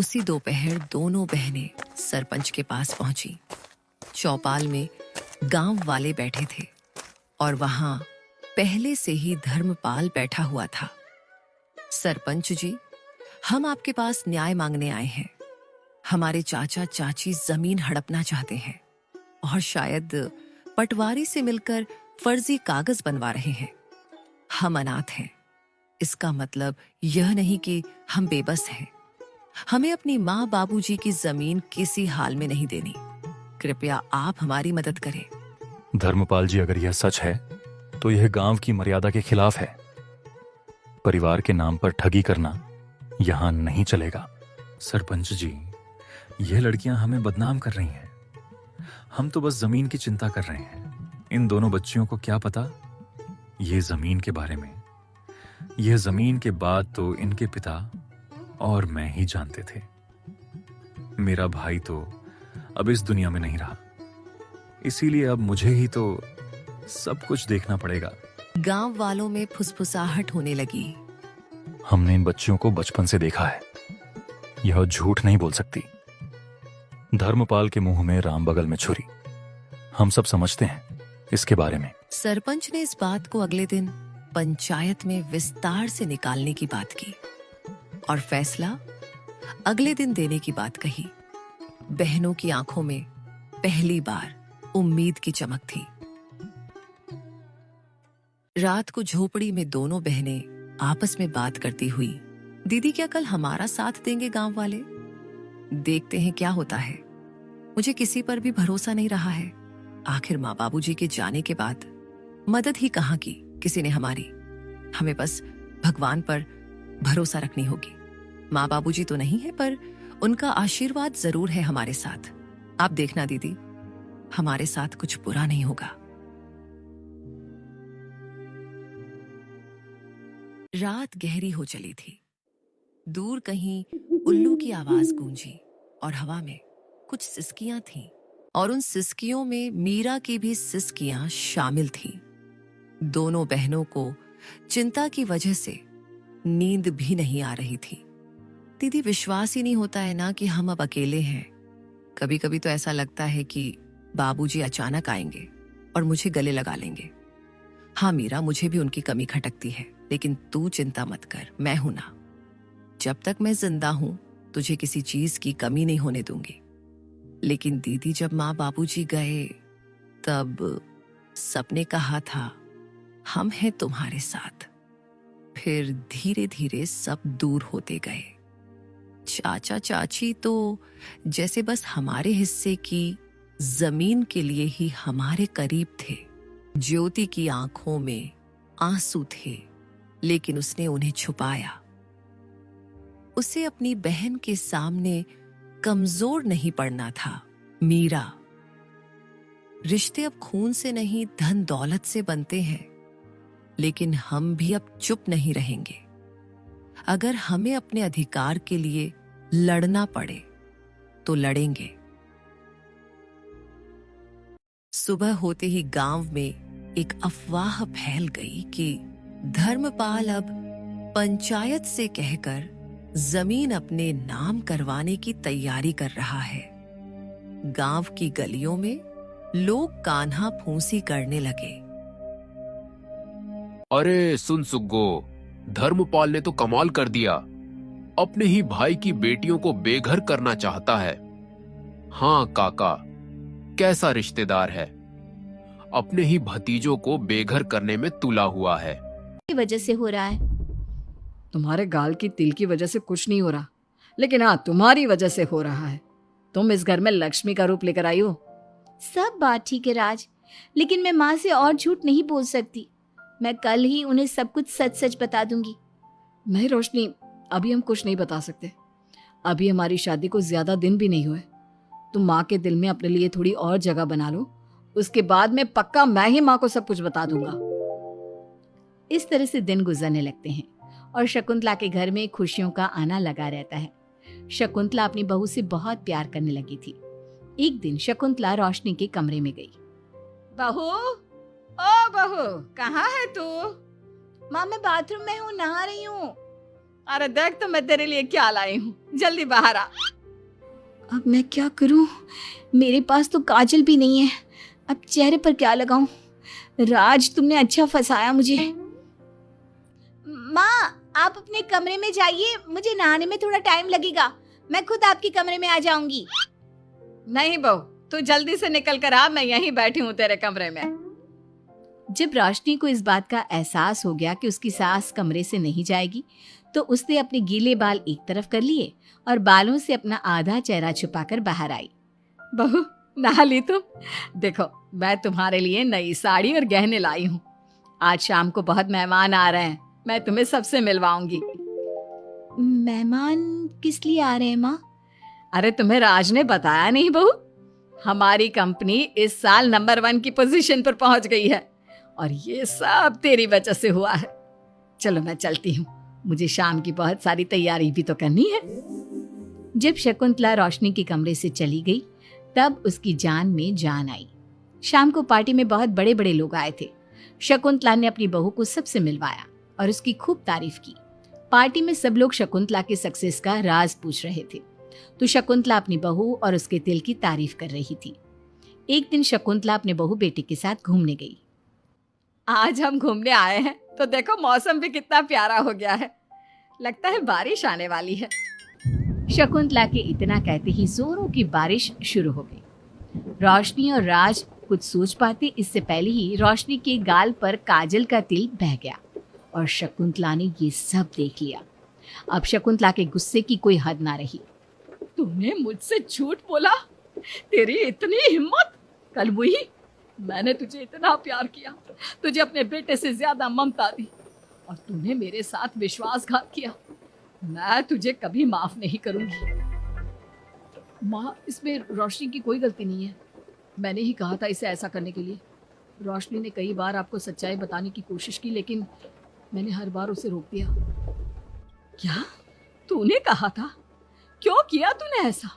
उसी दोपहर दोनों बहनें सरपंच के पास पहुंची। चौपाल में गांव वाले बैठे थे और वहां पहले से ही धर्मपाल बैठा हुआ था। सरपंच जी, हम आपके पास न्याय मांगने आए हैं। हमारे चाचा चाची जमीन हड़पना चाहते हैं और शायद पटवारी से मिलकर फर्जी कागज बनवा रहे हैं। हम अनाथ हैं। इसका मतलब यह नहीं कि हम बेबस हैं। हमें अपनी माँ बाबूजी की जमीन किसी हाल में नहीं देनी। कृपया आप हमारी मदद करें। धर्मपाल जी, अगर यह सच है तो यह गांव की मर्यादा के खिलाफ है। परिवार के नाम पर ठगी करना यहां नहीं चलेगा। सरपंच जी, यह लड़कियां हमें बदनाम कर रही हैं। हम तो बस जमीन की चिंता कर रहे हैं। इन दोनों बच्चियों को क्या पता ये जमीन के बारे में। यह जमीन के बाद तो इनके पिता और मैं ही जानते थे। मेरा भाई तो अब इस दुनिया में नहीं रहा, इसीलिए अब मुझे ही तो सब कुछ देखना पड़ेगा। गांव वालों में फुसफुसाहट होने लगी। हमने इन बच्चियों को बचपन से देखा है। यह झूठ नहीं बोल सकती। धर्मपाल के मुंह में राम बगल में छुरी। हम सब समझते हैं इसके बारे में। सरपंच ने इस बात को अगले दिन पंचायत में विस्तार से निकालने की बात की और फैसला अगले दिन देने की बात कही। बहनों की आंखों में पहली बार उम्मीद की चमक थी। रात को झोपड़ी में दोनों बहनें आपस में बात करती हुई, दीदी क्या कल हमारा साथ देंगे गांव वाले? देखते हैं क्या होता है। मुझे किसी पर भी भरोसा नहीं रहा है। आखिर माँ बाबूजी के जाने के बाद मदद ही कहाँ की किसी ने हमारी। हमें बस भगवान पर भरोसा रखनी होगी। माँ बाबूजी तो नहीं है, पर उनका आशीर्वाद जरूर है हमारे साथ। आप देखना दीदी, हमारे साथ कुछ बुरा नहीं होगा। रात गहरी हो चली थी। दूर कहीं उल्लू की आवाज गूंजी और हवा में कुछ सिसकियां थीं, और उन सिसकियों में मीरा की भी सिसकियां शामिल थीं। दोनों बहनों को चिंता की वजह से नींद भी नहीं आ रही थी। दीदी, विश्वास ही नहीं होता है ना कि हम अब अकेले हैं। कभी कभी तो ऐसा लगता है कि बाबूजी अचानक आएंगे और मुझे गले लगा लेंगे। हाँ मीरा, मुझे भी उनकी कमी खटकती है, लेकिन तू चिंता मत कर, मैं हूं ना। जब तक मैं जिंदा हूं तुझे किसी चीज की कमी नहीं होने दूंगी। लेकिन दीदी, जब माँ बाबूजी गए तब सबने कहा था हम हैं तुम्हारे साथ। फिर धीरे धीरे सब दूर होते गए। चाचा चाची तो जैसे बस हमारे हिस्से की जमीन के लिए ही हमारे करीब थे। ज्योति की आंखों में आंसू थे, लेकिन उसने उन्हें छुपाया। उसे अपनी बहन के सामने कमजोर नहीं पड़ना था। मीरा, रिश्ते अब खून से नहीं धन दौलत से बनते हैं, लेकिन हम भी अब चुप नहीं रहेंगे। अगर हमें अपने अधिकार के लिए लड़ना पड़े तो लड़ेंगे। सुबह होते ही गांव में एक अफवाह फैल गई कि धर्मपाल अब पंचायत से कहकर जमीन अपने नाम करवाने की तैयारी कर रहा है। गांव की गलियों में लोग कान्हा फूंसी करने लगे। अरे सुन सुग्गो, धर्मपाल ने तो कमाल कर दिया। अपने ही भाई की बेटियों को बेघर करना चाहता है। हाँ काका, कैसा रिश्तेदार है। अपने ही भतीजों को बेघर करने में तुला हुआ है। की वजह से हो रहा है। तुम्हारे गाल की तिल की वजह से कुछ नहीं हो रहा, लेकिन हाँ, तुम्हारी वजह से हो रहा है। तुम इस घर में लक्ष्मी का रूप लेकर आई हो। सब बात ठीक है राज, लेकिन मैं माँ से और झूठ नहीं बोल सकती। मैं कल ही उन्हें सब कुछ सच सच बता दूंगी। नहीं रोशनी, अभी हम कुछ नहीं बता सकते। अभी हमारी शादी को ज्यादा दिन भी नहीं हुए। तुम माँ के दिल में अपने लिए थोड़ी और जगह बना लो, उसके बाद में पक्का मैं ही माँ को सब कुछ बता दूंगा। इस तरह से दिन गुजरने लगते हैं और शकुंतला के घर में खुशियों का आना लगा रहता है। शकुंतला अपनी बहू से बहुत प्यार करने लगी थी। एक दिन शकुंतला रोशनी के कमरे में गई। बहू, ओ बहू, कहाँ है तू? माँ, मैं बाथरूम में हूँ, नहा रही हूँ। अरे देख तो मैं तेरे लिए क्या लाई हूँ, जल्दी बाहर आ। अब मैं क्या करूँ, मेरे पास तो काजल भी नहीं है, अब चेहरे पर क्या लगाऊं। राज तुमने अच्छा फंसाया मुझे। माँ आप अपने कमरे में जाइए, मुझे नहाने में थोड़ा टाइम लगेगा, मैं खुद आपके कमरे में आ जाऊंगी। नहीं बहू, तू जल्दी से निकल कर आ, मैं यहीं बैठी हूँ तेरे कमरे में। जब रोशनी को इस बात का एहसास हो गया कि उसकी सास कमरे से नहीं जाएगी, तो उसने अपने गीले बाल एक तरफ कर लिए और बालों से अपना आधा चेहरा छुपाकर बाहर आई। बहू नहा ली तुम? देखो मैं तुम्हारे लिए नई साड़ी और गहने लाई हूँ। आज शाम को बहुत मेहमान आ रहे हैं, मैं तुम्हें सबसे मिलवाऊंगी। मेहमान किस लिए आ रहे हैं माँ? अरे तुम्हें राज ने बताया नहीं बहू, हमारी कंपनी इस साल नंबर 1 की पोजीशन पर पहुंच गई है और ये सब तेरी वजह से हुआ है। चलो मैं चलती हूँ, मुझे शाम की बहुत सारी तैयारी भी तो करनी है। जब शकुंतला रोशनी के कमरे से चली गई तब उसकी जान में जान आई। शाम को पार्टी में बहुत बड़े बड़े लोग आए थे। शकुंतला ने अपनी बहू को सबसे मिलवाया और उसकी खूब तारीफ की। पार्टी में सब लोग शकुंतला के सक्सेस का राज पूछ रहे थे, तो शकुंतला अपनी बहू और उसके दिल की तारीफ कर रही थी। एक दिन शकुंतला अपने बहू बेटे के साथ घूमने गई। आज हम घूमने आए हैं तो देखो मौसम भी कितना प्यारा हो गया है, लगता है बारिश आने वाली है। शकुंतला के इतना कहते ही जोरों की बारिश शुरू हो गई। रोशनी और राज कुछ सोच पाते इससे पहले ही रोशनी के गाल पर काजल का तिल बह गया और शकुंतला ने ये सब देख लिया। अब शकुंतला के गुस्से की कोई हद ना रही। तुमने मुझसे झूठ बोला, तेरी इतनी हिम्मत। कल वही मैंने तुझे इतना प्यार किया, तुझे अपने बेटे से ज्यादा ममता दी और तूने मेरे साथ विश्वासघात किया। मैं तुझे कभी माफ नहीं करूंगी। माँ इसमें रोशनी की कोई गलती नहीं है, मैंने ही कहा था इसे ऐसा करने के लिए। रोशनी ने कई बार आपको सच्चाई बताने की कोशिश की लेकिन मैंने हर बार उसे रोक दिया। क्या तूने कहा था? क्यों किया तूने ऐसा?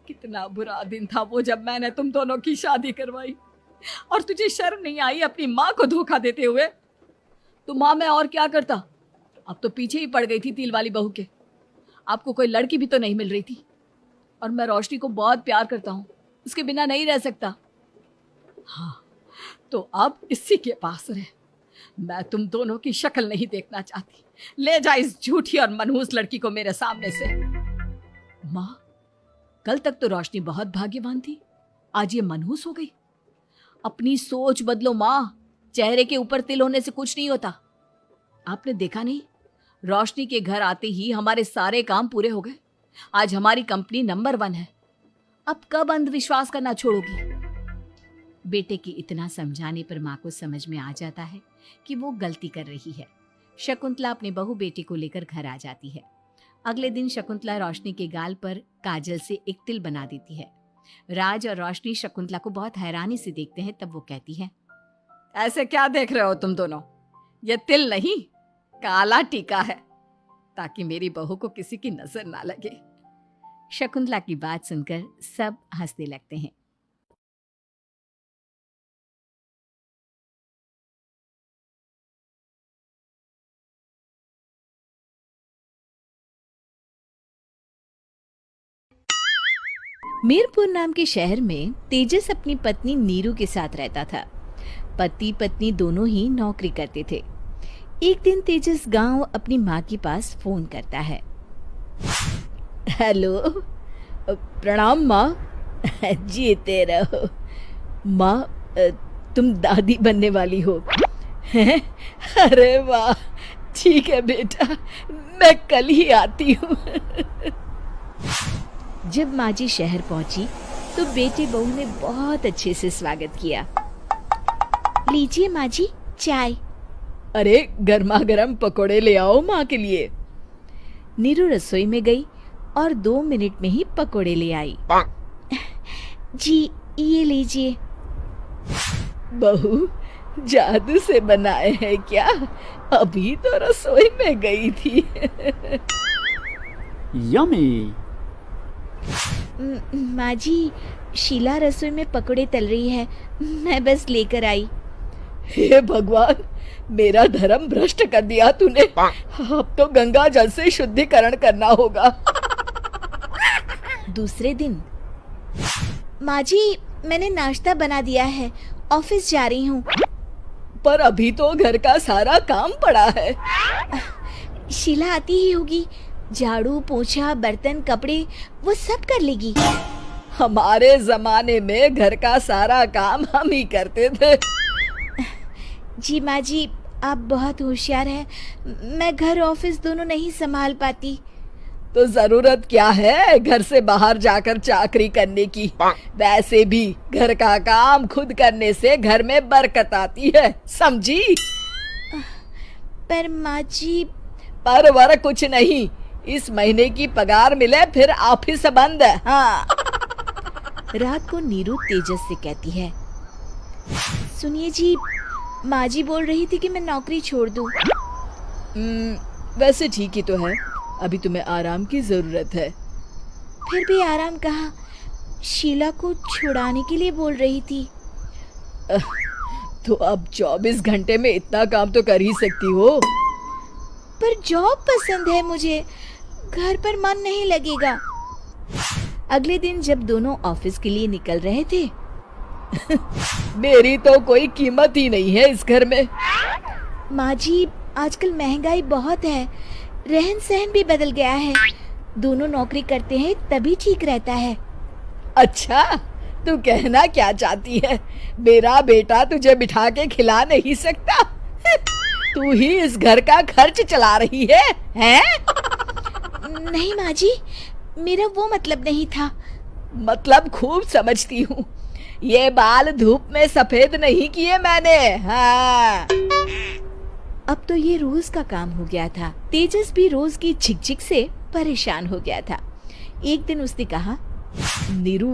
कितना बुरा दिन था वो जब मैंने तुम दोनों की शादी करवाई और तुझे शर्म नहीं आई अपनी माँ को धोखा देते हुए। तो माँ मैं और क्या करता, अब तो पीछे ही पड़ गई थी तिल वाली बहू के। आपको कोई लड़की भी तो नहीं मिल रही थी और मैं रोशनी को बहुत प्यार करता हूँ, उसके बिना नहीं रह सकता। हाँ तो अब इसी के पास रहे, मैं तुम दोनों की शक्ल नहीं देखना चाहती। ले जा इस झूठी और मनहूस लड़की को मेरे सामने से। माँ कल तक तो रोशनी बहुत भाग्यवान थी, आज ये मनहूस हो गई। अपनी सोच बदलो माँ, चेहरे के ऊपर तिल होने से कुछ नहीं होता। आपने देखा नहीं, रोशनी के घर आते ही हमारे सारे काम पूरे हो गए। आज हमारी कंपनी नंबर 1 है। अब कब अंधविश्वास करना छोड़ोगी? बेटे के इतना समझाने पर माँ को समझ में आ जाता है कि वो गलती कर रही है। शकुंतला अपने बहू बेटे को लेकर घर आ जाती है। अगले दिन शकुंतला रोशनी के गाल पर काजल से एक तिल बना देती है। राज और रोशनी शकुंतला को बहुत हैरानी से देखते हैं। तब वो कहती है, ऐसे क्या देख रहे हो तुम दोनों? ये तिल नहीं, काला टीका है, ताकि मेरी बहू को किसी की नजर ना लगे। शकुंतला की बात सुनकर सब हंसने लगते हैं। मीरपुर नाम के शहर में तेजस अपनी पत्नी नीरू के साथ रहता था। पति पत्नी दोनों ही नौकरी करते थे। एक दिन तेजस गांव अपनी माँ के पास फोन करता है। हेलो, प्रणाम माँ। जीते रहो माँ, तुम दादी बनने वाली हो? अरे वाह, ठीक है बेटा, मैं कल ही आती हूँ। जब माँ जी शहर पहुंची तो बेटी बहू ने बहुत अच्छे से स्वागत किया। लीजिए माँ जी चाय। अरे गर्मा गर्म पकोड़े ले आओ माँ के लिए। नीरू रसोई में गई और 2 मिनट में ही पकोड़े ले आई। जी ये लीजिए। बहू जादू से बनाए हैं क्या? अभी तो रसोई में गई थी। यम्मी। माँ जी शीला रसोई में पकोड़े तल रही है, मैं बस लेकर आई। हे भगवान, मेरा धर्म भ्रष्ट कर दिया तूने। अब तो गंगा जल से शुद्धिकरण करना होगा। दूसरे दिन, माँ जी मैंने नाश्ता बना दिया है, ऑफिस जा रही हूँ। पर अभी तो घर का सारा काम पड़ा है। शीला आती ही होगी, झाड़ू पोछा बर्तन कपड़े वो सब कर लेगी। हमारे जमाने में घर का सारा काम हम ही करते थे। जी माँ जी, आप बहुत होशियार हैं, मैं घर ऑफिस दोनों नहीं संभाल पाती। तो जरूरत क्या है घर से बाहर जाकर चाकरी करने की। वैसे भी घर का काम खुद करने से घर में बरकत आती है, समझी? पर माँ जी। पर वर कुछ नहीं, इस महीने की पगार मिले फिर ऑफिस बंद है। हाँ। रात को नीरू तेजस से कहती है, सुनिए जी, माँ जी बोल रही थी कि मैं नौकरी छोड़ दूं। वैसे ठीक ही तो है, अभी तुम्हें आराम की जरूरत है। फिर भी आराम कहाँ, शीला को छुड़ाने के लिए बोल रही थी। तो अब 24 घंटे में इतना काम तो कर ही सकती हो। पर जॉब पसंद है मुझे, घर पर मन नहीं लगेगा। अगले दिन जब दोनों ऑफिस के लिए निकल रहे थे, मेरी तो कोई कीमत ही नहीं है इस घर में। माँ जी आजकल महंगाई बहुत है, रहन सहन भी बदल गया है, दोनों नौकरी करते हैं तभी ठीक रहता है। अच्छा, तू कहना क्या चाहती है? मेरा बेटा तुझे बिठा के खिला नहीं सकता? तू ही इस घर का खर्च चला रही है, हैं? नहीं माँ जी, मेरा वो मतलब नहीं था। मतलब खूब समझती हूँ, ये बाल धूप में सफेद नहीं किए मैंने। हाँ। अब तो ये रोज का काम हो गया था। तेजस भी रोज की झिकझिक से परेशान हो गया था। एक दिन उसने कहा, नीरू,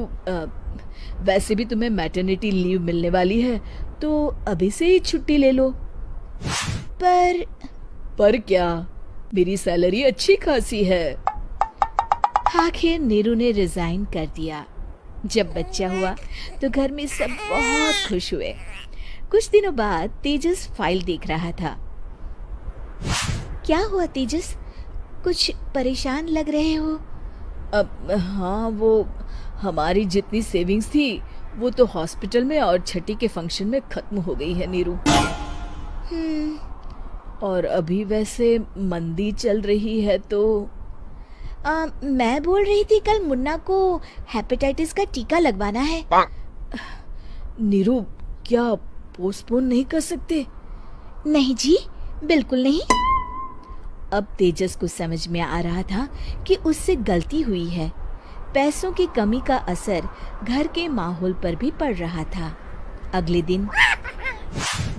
वैसे भी तुम्हें मैटरनिटी लीव मिलने वाली है, तो अभी से ही छुट्टी ले लो। पर क्या, मेरी सैलरी अच्छी खासी है। आखिर नीरू ने रिजाइन कर दिया। जब बच्चा हुआ तो घर में सब बहुत खुश हुए। कुछ दिनों बाद तेजस फाइल देख रहा था। क्या हुआ तेजस, कुछ परेशान लग रहे हो? अब हाँ, वो हमारी जितनी सेविंग्स थी वो तो हॉस्पिटल में और छठी के फंक्शन में खत्म हो गई है नीरू। और अभी वैसे मंदी चल रही है तो मैं बोल रही थी कल मुन्ना को हेपेटाइटिस का टीका लगवाना है। नीरू, क्या पोस्टपोन नहीं कर सकते? नहीं जी, बिल्कुल नहीं। अब तेजस को समझ में आ रहा था कि उससे गलती हुई है। पैसों की कमी का असर घर के माहौल पर भी पड़ रहा था। अगले दिन,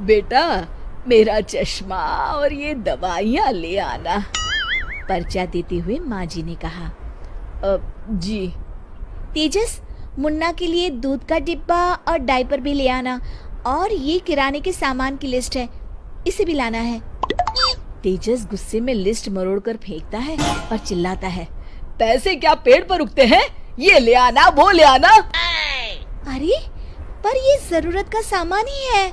बेटा मेरा चश्मा और ये दवाइयाँ ले आना, पर्चा देते हुए माँ जी ने कहा। जी। तेजस, मुन्ना के लिए दूध का डिब्बा और डायपर भी ले आना, और ये किराने के सामान की लिस्ट है, इसे भी लाना है। तेजस गुस्से में लिस्ट मरोड़कर फेंकता है और चिल्लाता है, पैसे क्या पेड़ पर उगते हैं? ये ले आना, वो ले आना। अरे पर ये जरूरत का सामान ही है।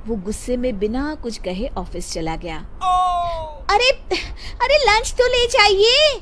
वो गुस्से में बिना कुछ कहे ऑफिस चला गया। अरे लंच तो ले जाइए।